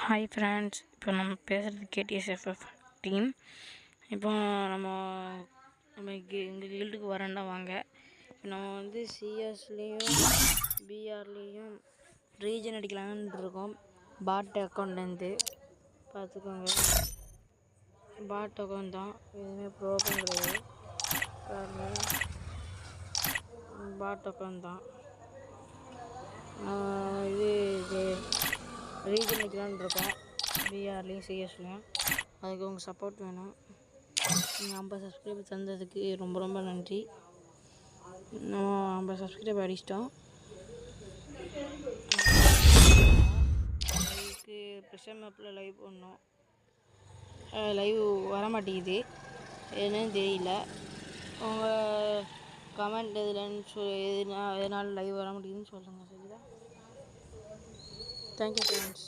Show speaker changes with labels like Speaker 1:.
Speaker 1: Hi friends, இப்போ நம்ம பேசுகிறது கேடிஎஸ்எஃப்எஃப் டீம். இப்போ நம்ம நம்ம எங்கள் கில்டுக்கு வரேன்டா வாங்க. இப்போ நம்ம சிஎஸ்லேயும் பிஆர்லேயும் ரீஜன் அடிக்கலான்னு இருக்கோம். பாட் அக்கௌண்ட்லேருந்து பார்த்துக்கோங்க. பாட் அக்கௌண்ட் தான், எதுவுமே ப்ரோக்ராம் கிடையாது. பாட் அக்கௌண்ட் தான். இது ரீஜன் வைக்கலான்னு இருக்கோம், பிஆர்லேயும் சிஎஸ்லேயும். அதுக்கு உங்கள் சப்போர்ட் வேணும். நீங்கள் 50 சப்ஸ்கிரைபர் தந்ததுக்கு ரொம்ப ரொம்ப நன்றி. நம்ம 50 சப்ஸ்கிரைபர் அடிச்சிட்டோம். அதுக்கு ப்ரெஷர் மேப்பில் லைவ் பண்ணோம். லைவ் வர மாட்டேங்குது, என்னன்னு தெரியல. உங்கள் கமெண்ட் எதுலன்னு எதனால லைவ் வர மாட்டேங்குதுன்னு சொல்லுங்கள், சரிங்களா? Thank you friends.